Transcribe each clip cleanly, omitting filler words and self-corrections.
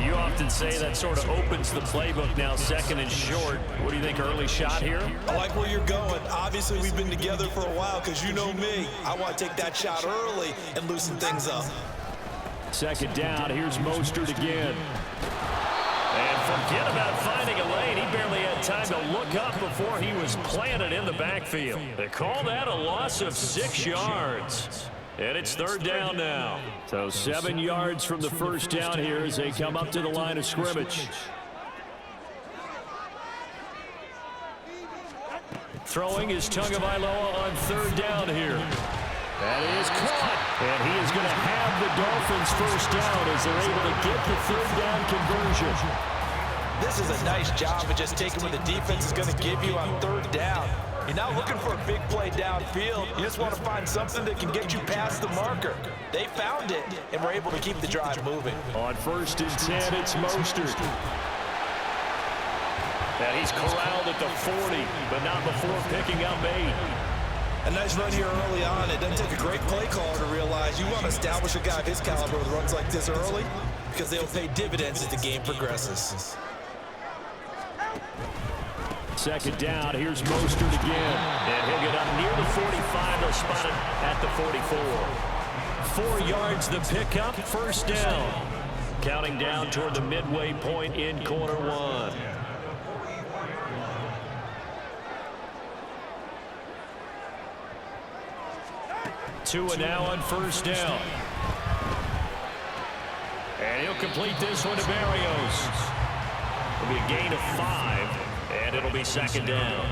You often say that sort of opens the playbook now, second and short. What do you think, early shot here? I like where you're going. Obviously, we've been together for a while because you know me. I want to take that shot early and loosen things up. Second down, here's Mostert again. And forget about finding a lane. He barely had time to look up before he was planted in the backfield. They call that a loss of 6 yards. And it's third down now. So 7 yards from the first down here as they come up to the line of scrimmage. Throwing is Tagovailoa on third down here. That is caught. And he is going to have the Dolphins first down as they're able to get the third down conversion. This is a nice job of just taking what the defense is going to give you on third down. You're not looking for a big play downfield. You just want to find something that can get you past the marker. They found it, and were able to keep the drive moving. On first and 10, it's Mostert. And he's corralled at the 40, but not before picking up 8. A nice run here early on. It doesn't take a great play caller to realize you want to establish a guy of his caliber with runs like this early because they'll pay dividends as the game progresses. Second down, here's Mostert again. And he'll get up near the 45. They'll spot it at the 44. 4 yards the pickup, first down. Counting down toward the midway point in quarter one. Tua now on first down. And he'll complete this one to Barrios. It'll be a gain of 5, and it'll be second down.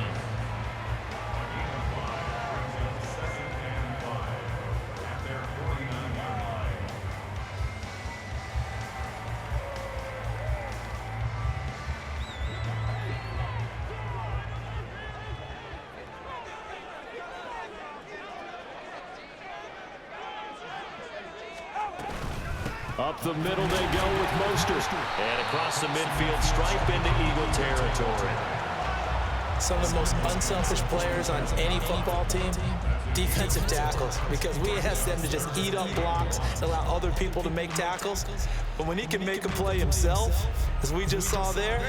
Up the middle they go with Mostert. And across the midfield stripe into Eagle territory. Some of the most unselfish players on any football team, defensive tackles, because we ask them to just eat up blocks and allow other people to make tackles. But when he can make a play himself, as we just saw there,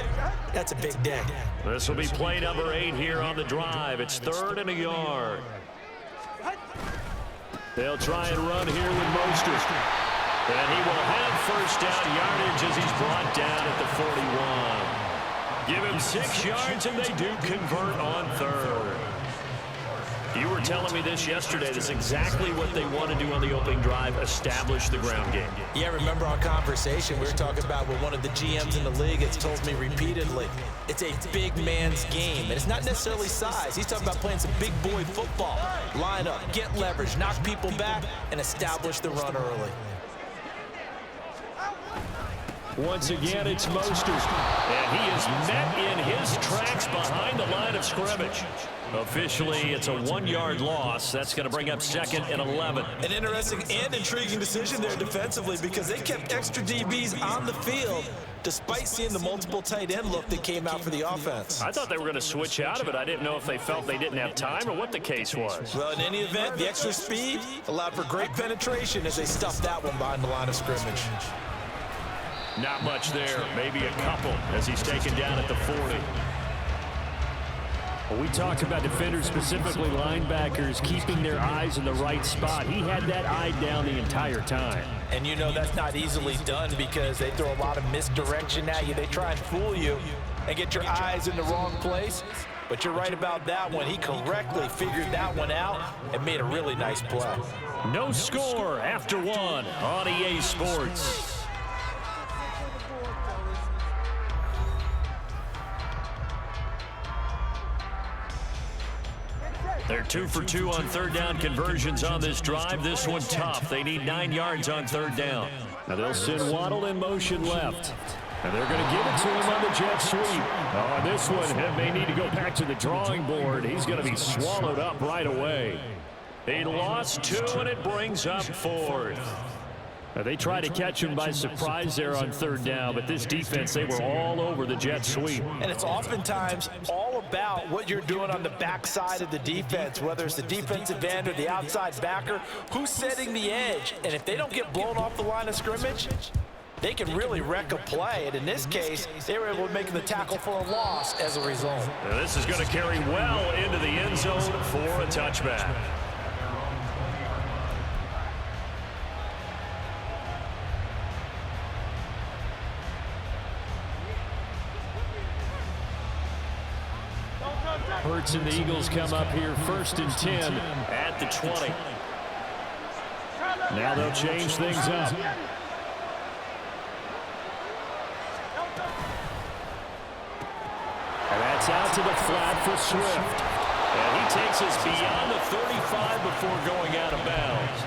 that's a big day. This will be play number 8 here on the drive. It's 3rd and a yard. They'll try and run here with Mostert. And he will have first down yardage as he's brought down at the 41. Give him 6 yards, and they do convert on third. You were telling me this yesterday. This is exactly what they want to do on the opening drive, establish the ground game. Yeah, remember our conversation we were talking about with one of the GMs in the league has told me repeatedly, it's a big man's game, and it's not necessarily size. He's talking about playing some big boy football. Line up, get leverage, knock people back, and establish the run early. Once again, it's Mostert. And he is met in his tracks behind the line of scrimmage. Officially, it's a 1-yard loss. That's going to bring up 2nd and 11. An interesting and intriguing decision there defensively because they kept extra DBs on the field despite seeing the multiple tight end look that came out for the offense. I thought they were going to switch out of it. I didn't know if they felt they didn't have time or what the case was. Well, in any event, the extra speed allowed for great penetration as they stuffed that one behind the line of scrimmage. Not much there, maybe a couple as he's taken down at the 40. Well, we talked about defenders, specifically linebackers, keeping their eyes in the right spot. He had that eye down the entire time. And you know that's not easily done because they throw a lot of misdirection at you. They try and fool you and get your eyes in the wrong place. But you're right about that one. He correctly figured that one out and made a really nice play. No score after 1 on EA Sports. They're 2 for 2 on third down conversions on this drive. This one tough. They need 9 yards on third down. Now they'll send Waddle in motion left. And they're going to give it to him on the jet sweep. On this one, he may need to go back to the drawing board. He's going to be swallowed up right away. He lost 2, and it brings up 4th. Now they tried to catch him by surprise there on third down, but this defense, they were all over the jet sweep. And it's oftentimes all about what you're doing on the backside of the defense, whether it's the defensive end or the outside backer, who's setting the edge. And if they don't get blown off the line of scrimmage, they can really wreck a play. And in this case, they were able to make the tackle for a loss as a result. Now this is going to carry well into the end zone for a touchback. Hurts and the Eagles come up here 1st and 10 at the 20. Now they'll change things up. And that's out to the flat for Swift. And he takes us beyond the 35 before going out of bounds.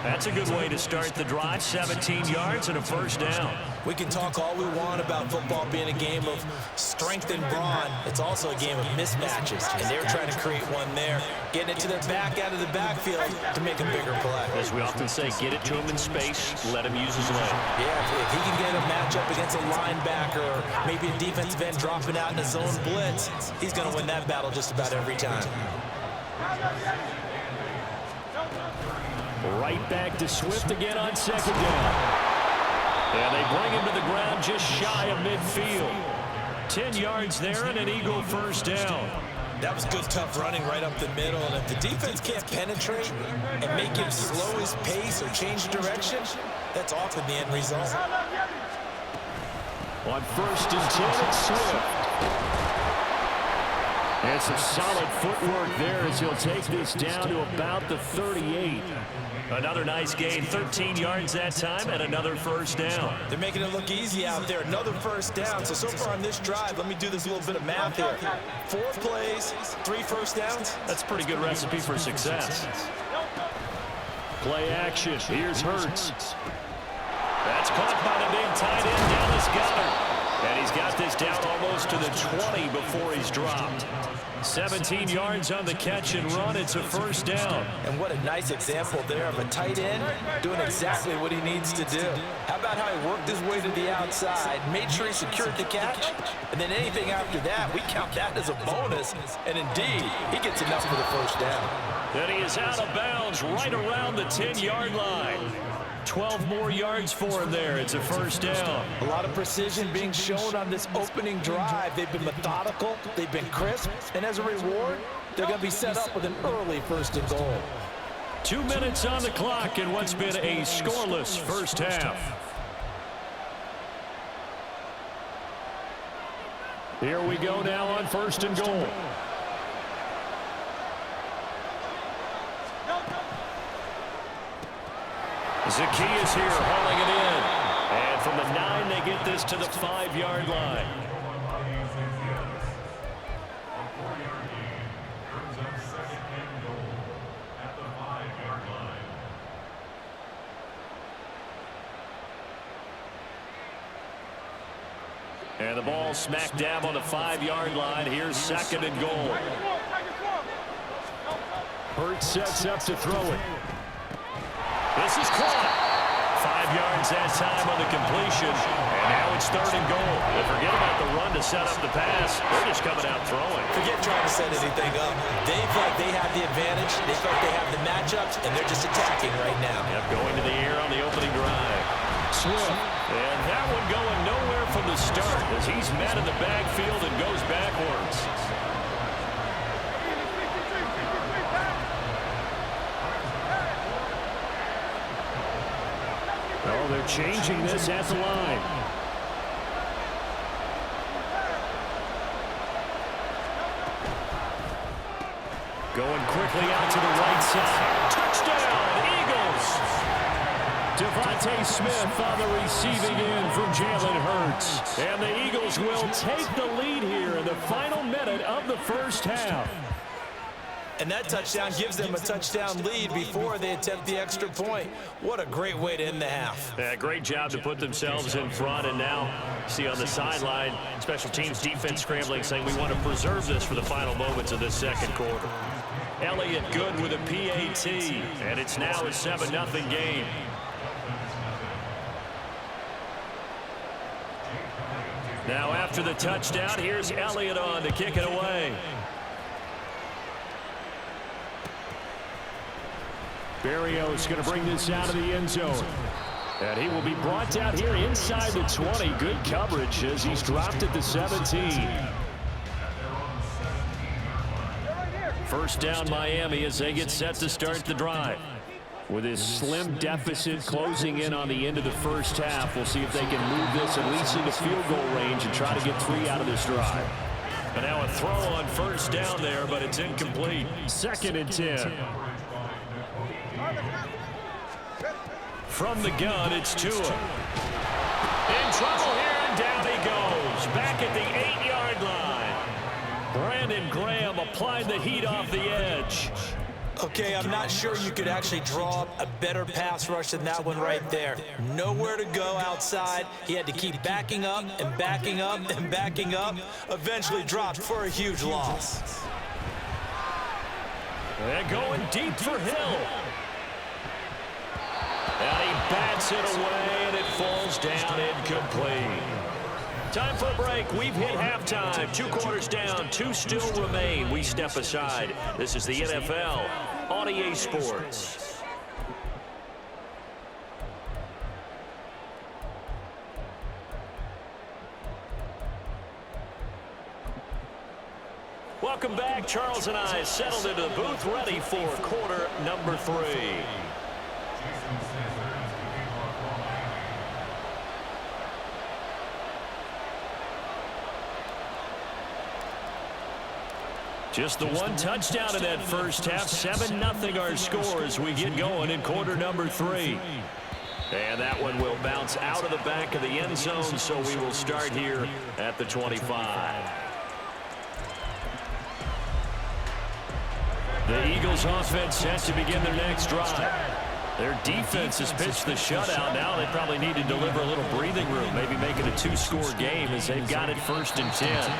That's a good way to start the drive. 17 yards and a first down. We can talk all we want about football being a game of strength and brawn. It's also a game of mismatches, and they were trying to create one there, getting it to their back out of the backfield to make a bigger play. As we often say, get it to him in space, let him use his leg. Yeah, if he can get a matchup against a linebacker or maybe a defensive end dropping out in a zone blitz, he's going to win that battle just about every time. Right back to Swift again on 2nd down. And they bring him to the ground just shy of midfield. 10 yards there and an Eagle first down. That was good, tough running right up the middle. And if the defense can't penetrate and make him slow his pace or change direction, that's often the end result. On 1st and 10, it's Swift. And some solid footwork there as he'll take this down to about the 38. Another nice gain, 13 yards that time, and another first down. They're making it look easy out there. Another first down. So far on this drive, let me do this little bit of math here. 4 plays, 3 first downs. That's a pretty good recipe for success. Play action. Here's Hurts. That's caught by the big tight end, Dallas Goedert. And he's got this down almost to the 20 before he's dropped. 17 yards on the catch and run. It's a first down. And what a nice example there of a tight end doing exactly what he needs to do. How about how he worked his way to the outside, made sure he secured the catch, and then anything after that, we count that as a bonus. And indeed, he gets enough for the first down. And he is out of bounds right around the 10-yard line. 12 more yards for him there. It's a first down. A lot of precision being shown on this opening drive. They've been methodical, they've been crisp, and as a reward, they're going to be set up with an early 1st and goal. 2 minutes on the clock in what's been a scoreless first half. Here we go now on 1st and goal. Zacchaeus here hauling it in. And from the 9, they get this to the 5-yard line. And the ball smack dab on the 5-yard line. Here's 2nd and goal. Hurts sets up to throw it. This is caught. 5 yards that time on the completion. And now it's 3rd and goal. They forget about the run to set up the pass. They're just coming out throwing. Forget trying to set anything up. They feel like they have the advantage. They feel like they have the matchups, and they're just attacking right now. Yep, going to the air on the opening drive. Swift. And that one going nowhere from the start as he's met in the backfield and goes backwards. Oh, they're changing this at the line. Going quickly out to the right side. Touchdown, Eagles! Devontae Smith on the receiving end from Jalen Hurts. And the Eagles will take the lead here in the final minute of the first half. And that touchdown gives them a touchdown lead before they attempt the extra point. What a great way to end the half. Yeah, great job to put themselves in front. And now, see on the sideline, special teams defense scrambling, saying we want to preserve this for the final moments of this second quarter. Elliott good with a PAT. And it's now a 7-0 game. Now after the touchdown, here's Elliott on to kick it away. Berrios going to bring this out of the end zone. And he will be brought down here inside the 20. Good coverage as he's dropped at the 17. First down Miami as they get set to start the drive. With his slim deficit closing in on the end of the first half, we'll see if they can move this at least into field goal range and try to get 3 out of this drive. And now a throw on first down there, but it's incomplete. 2nd and 10. From the gun, it's Tua. In trouble here, and down he goes. Back at the 8-yard line. Brandon Graham applied the heat off the edge. Okay, I'm not sure you could actually draw up a better pass rush than that one right there. Nowhere to go outside. He had to keep backing up and backing up and backing up. Eventually dropped for a huge loss. And going deep for Hill. And he bats it away, and it falls down incomplete. Time for a break. We've hit halftime. 2 quarters down, 2 still remain. We step aside. This is the NFL on EA Sports. Welcome back. Charles and I settled into the booth, ready for quarter number 3. Just the 1 touchdown in that first half. 7-0 our score as we get going in quarter number 3. And that one will bounce out of the back of the end zone, so we will start here at the 25. The Eagles offense set to begin their next drive. Their defense has pitched the shutout. Now they probably need to deliver a little breathing room, maybe make it a 2-score game as they've got it 1st and 10.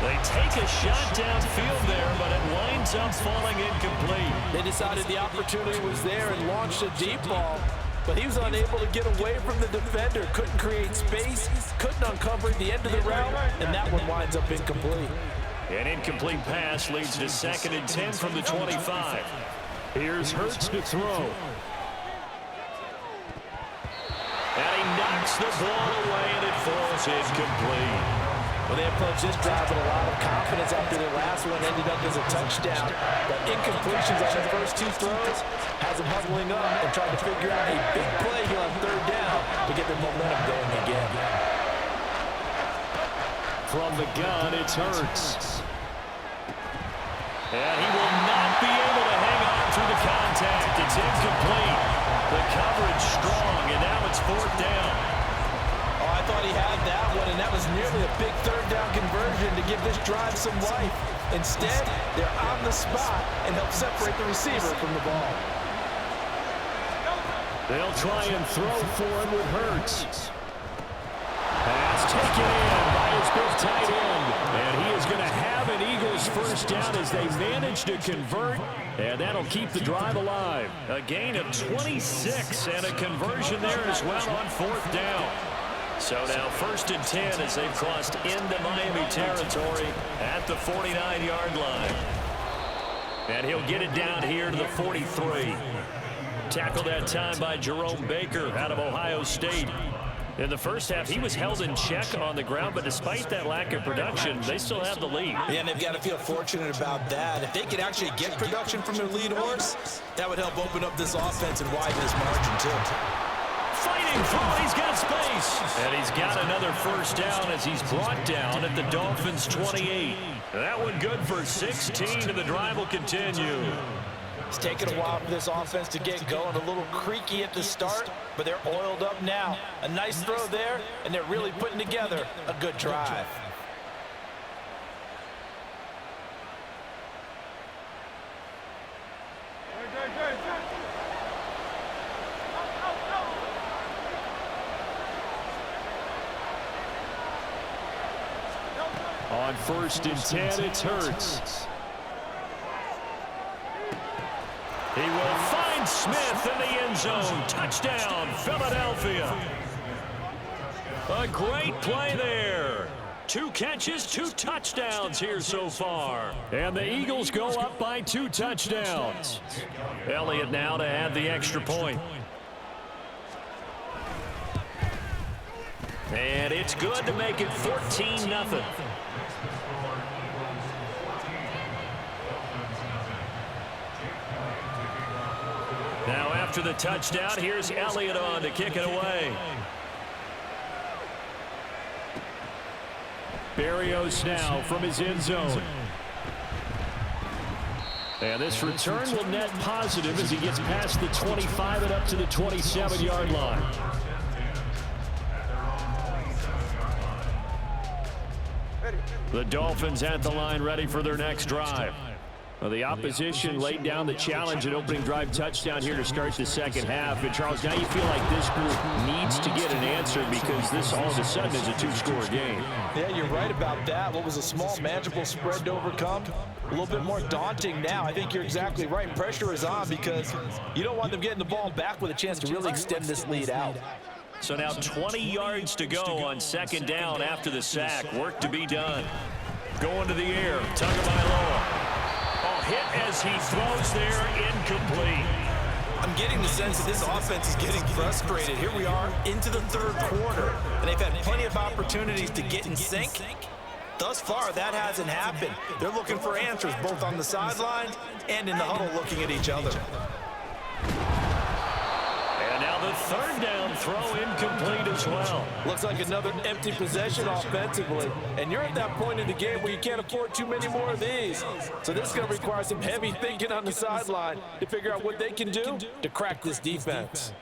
They take a shot downfield there, but it winds up falling incomplete. They decided the opportunity was there and launched a deep ball, but he was unable to get away from the defender, couldn't create space, couldn't uncover the end of the route, and that one winds up incomplete. An incomplete pass leads to 2nd and 10 from the 25. Here's Hurts to throw. And he knocks the ball away, and it falls incomplete. Well, they approached this drive with a lot of confidence after their last one ended up as a touchdown. But incompletions on their first 2 throws has them huddling up and trying to figure out a big play here on 3rd down to get their momentum going again. From the gun, it's Hurts. And he will not be able to hang on through the contact. It's incomplete. The coverage strong, and now it's 4th down. I thought he had that one, and that was nearly a big 3rd down conversion to give this drive some life. Instead, they're on the spot and help separate the receiver from the ball. They'll try and throw for him with Hurts. Pass taken in by his big tight end. And he is going to have an Eagles 1st down as they manage to convert. And that'll keep the drive alive. A gain of 26 and a conversion there as well on 4th down. So now 1st and 10 as they've crossed into Miami territory at the 49-yard line. And he'll get it down here to the 43. Tackled that time by Jerome Baker out of Ohio State. In the first half, he was held in check on the ground, but despite that lack of production, they still have the lead. Yeah, and they've got to feel fortunate about that. If they could actually get production from their lead horse, that would help open up this offense and widen this margin, too. Fighting through, he's got space. And he's got another 1st down as he's brought down at the Dolphins' 28. That one good for 16, and the drive will continue. It's taken a while for this offense to get going. A little creaky at the start, but they're oiled up now. A nice throw there, and they're really putting together a good drive. On 1st and 10, it's Hurts. He will find Smith in the end zone. Touchdown, Philadelphia. A great play there. 2 catches, 2 touchdowns here so far. And the Eagles go up by 2 touchdowns. Elliott now to add the extra point. And it's good to make it 14-0. Now after the touchdown, here's Elliott on to kick it away. Berrios now from his end zone. And this return will net positive as he gets past the 25 and up to the 27-yard line. The Dolphins at the line ready for their next drive. Well, the opposition laid down the challenge and opening drive touchdown here to start the second half. And, Charles, now you feel like this group needs to get an answer because this all of a sudden is a two-score game. Yeah, you're right about that. What was a small, manageable spread to overcome, a little bit more daunting now. I think you're exactly right. Pressure is on because you don't want them getting the ball back with a chance to really extend this lead out. So now 20 yards to go on second down after the sack. Work to be done. Going to the air. Tagovailoa. Hit as he throws there, incomplete. I'm getting the sense that this offense is getting frustrated. Here we are into the third quarter, and they've had plenty of opportunities to get in sync. Thus far, that hasn't happened. They're looking for answers both on the sidelines and in the huddle looking at each other. And now the third down throw incomplete as well. Looks like another empty possession offensively. And you're at that point in the game where you can't afford too many more of these. So this is going to require some heavy thinking on the sideline to figure out what they can do to crack this defense.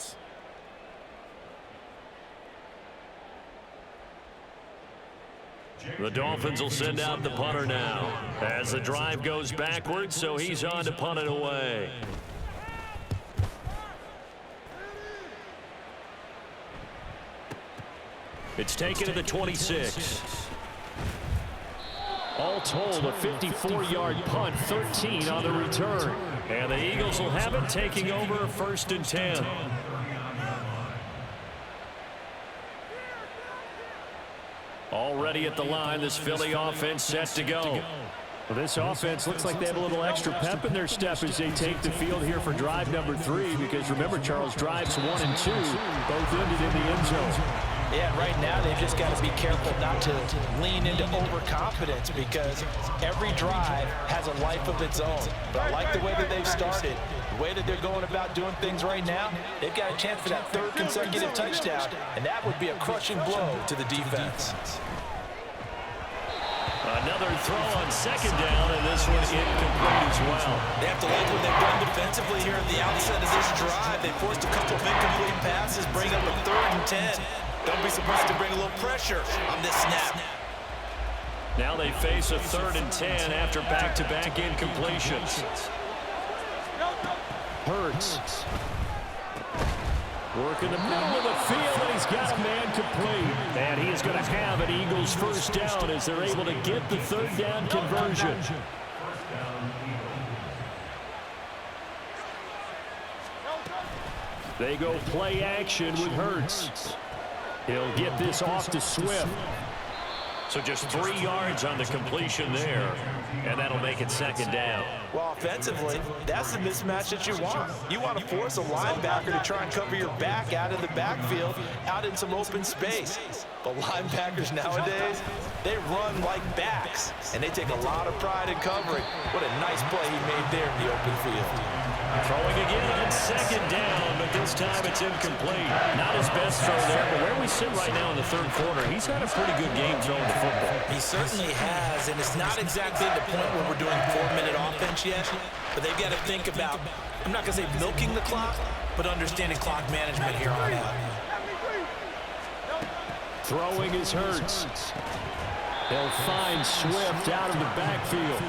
The Dolphins will send out the punter now as the drive goes backwards, so he's on to punt it away. It's taken to the 26. All told, a 54-yard punt, 13 on the return. And the Eagles will have it, taking over 1st and 10. Already at the line, this Philly offense set to go. Well, this offense looks like they have a little extra pep in their step as they take the field here for drive number 3. Because remember, Charles, drives 1 and 2 both ended in the end zone. Yeah, right now they've just got to be careful not to lean into overconfidence because every drive has a life of its own. But I like the way that they've started, the way that they're going about doing things right now. They've got a chance for that 3rd consecutive touchdown, and that would be a crushing blow to the defense. Another throw on second down, and this one incomplete as well. They have to like what they've done defensively here at the outset of this drive. They forced a couple of incomplete passes, bring up a 3rd and 10. Don't be surprised to bring a little pressure on this snap. Now they face a 3rd and 10 after back-to-back incompletions. Hurts. Working the middle of the field, and he's got a man complete. And he is going to have an Eagles first down as they're able to get the 3rd down conversion. They go play action with Hurts. He'll get this off to Swift. So just 3 yards on the completion there, and that'll make it 2nd down. Well, offensively, that's the mismatch that you want. You want to force a linebacker to try and cover your back out of the backfield, out in some open space. But linebackers nowadays, they run like backs, and they take a lot of pride in covering. What a nice play he made there in the open field. Throwing again on 2nd down, but this time it's incomplete. Not his best throw there, but where we sit right now in the 3rd quarter, he's had a pretty good game throwing the football. He certainly has, and it's not exactly the point where we're doing 4-minute offense yet, but they've got to think about, I'm not going to say milking the clock, but understanding clock management here on out. Throwing is Hurts. He'll find Swift out of the backfield.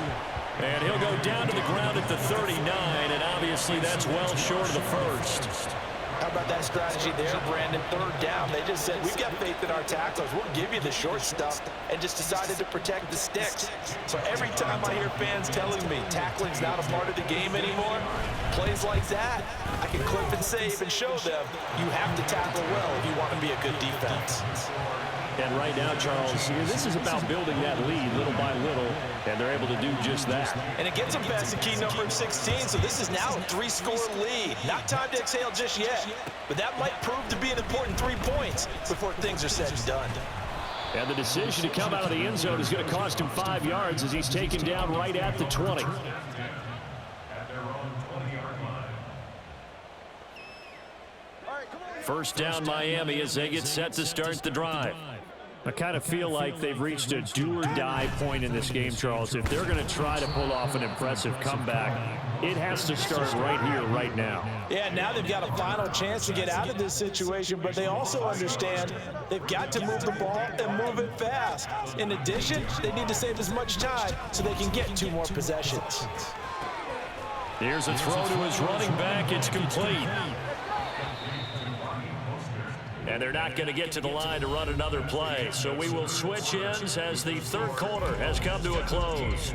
And he'll go down to the ground at the 39, and obviously that's well short of the 1st. How about that strategy there, Brandon? 3rd down. They just said, we've got faith in our tacklers. We'll give you the short stuff, and just decided to protect the sticks. So every time I hear fans telling me tackling's not a part of the game anymore, plays like that, I can clip and save and show them you have to tackle well if you want to be a good defense. And right now, Charles, this is about building that lead little by little, and they're able to do just that. And it gets them past the key number of 16, so this is now a 3-score lead. Not time to exhale just yet, but that might prove to be an important 3 points before things are said and done. And the decision to come out of the end zone is going to cost him 5 yards as he's taken down right at the 20. First down Miami as they get set to start the drive. I kind of feel like they've reached a do-or-die point in this game, Charles. If they're going to try to pull off an impressive comeback, it has to start right here, right now. Yeah, now they've got a final chance to get out of this situation, but they also understand they've got to move the ball and move it fast. In addition, they need to save as much time so they can get 2 more possessions. Here's a throw to his running back. It's complete. And they're not going to get to the line to run another play. So we will switch ends as the third quarter has come to a close.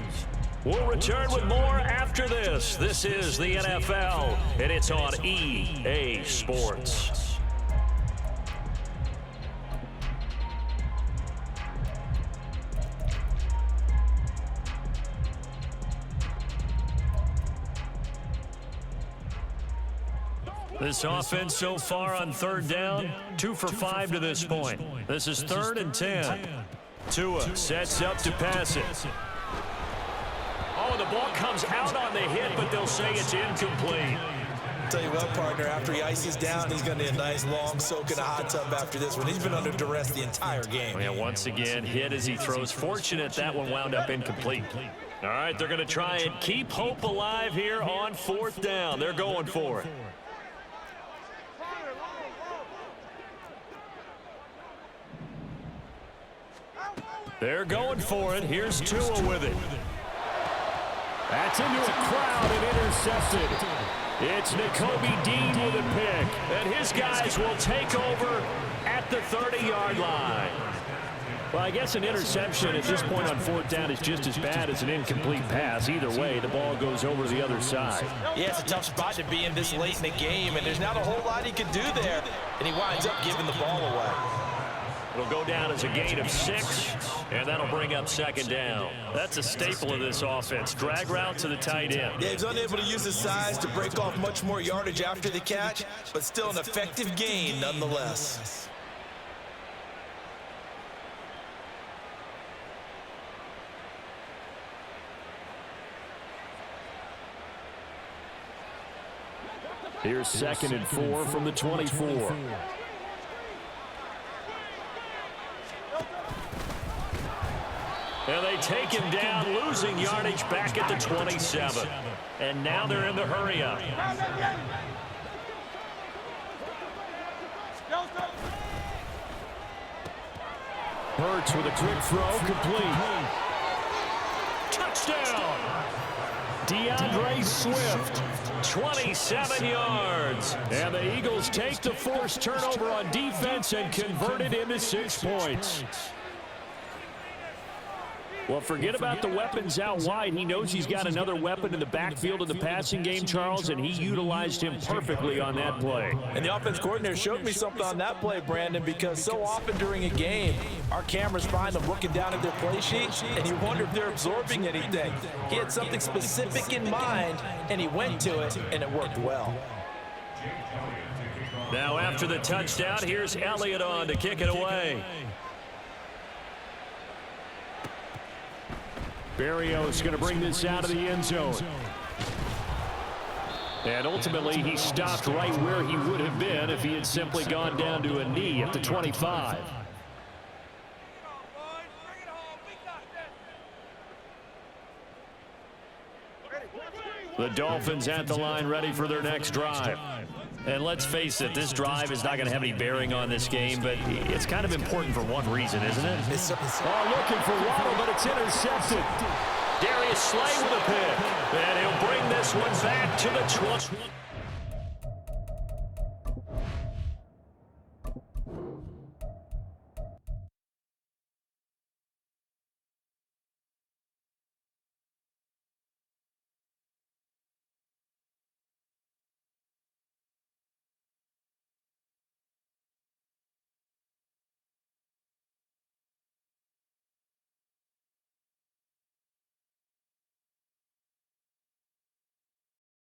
We'll return with more after this. This is the NFL, and it's on EA Sports. This offense so far on third down, 2 for 5 to this point. This is 3rd and 10. Tua sets up to pass it. Oh, the ball comes out on the hit, but they'll say it's incomplete. Tell you what, partner, after he ices down, he's going to need a nice long soak in a hot tub after this one. He's been under duress the entire game. Yeah, once again, hit as he throws. Fortunate that one wound up incomplete. All right, they're going to try and keep hope alive here on 4th down. They're going for it. They're going for it. Here's Tua with it. That's into a crowd and intercepted. It's Nakobe Dean with a pick. And his guys will take over at the 30-yard line. Well, I guess an interception at this point on 4th down is just as bad as an incomplete pass. Either way, the ball goes over the other side. Yeah, it's a tough spot to be in this late in the game, and there's not a whole lot he can do there. And he winds up giving the ball away. It'll go down as a gain of 6, and that'll bring up 2nd down. That's a staple of this offense. Drag route to the tight end. Yeah, he's unable to use his size to break off much more yardage after the catch, but still an effective gain nonetheless. Here's 2nd and 4 from the 24. And they take him down, losing yardage back at the 27. And now they're in the hurry-up. Hurts with a quick throw, complete. Touchdown! DeAndre Swift, 27 yards. And the Eagles take the forced turnover on defense and convert it into 6 points. Well, forget about the weapons out wide. He knows he's got another weapon in the backfield in the passing game, Charles, and he utilized him perfectly on that play. And the offense coordinator showed me something on that play, Brandon, because so often during a game, our cameras find them looking down at their play sheet, and you wonder if they're absorbing anything. He had something specific in mind, and he went to it, and it worked well. Now after the touchdown, here's Elliott on to kick it away. Berrios going to bring this out of the end zone. And ultimately, he stopped right where he would have been if he had simply gone down to a knee at the 25. The Dolphins at the line ready for their next drive. And let's face it, this drive is not going to have any bearing on this game, but it's kind of important for one reason, isn't it? Oh, looking for Waddle, but it's intercepted. Darius Slay with a pick. And he'll bring this one back to the 20.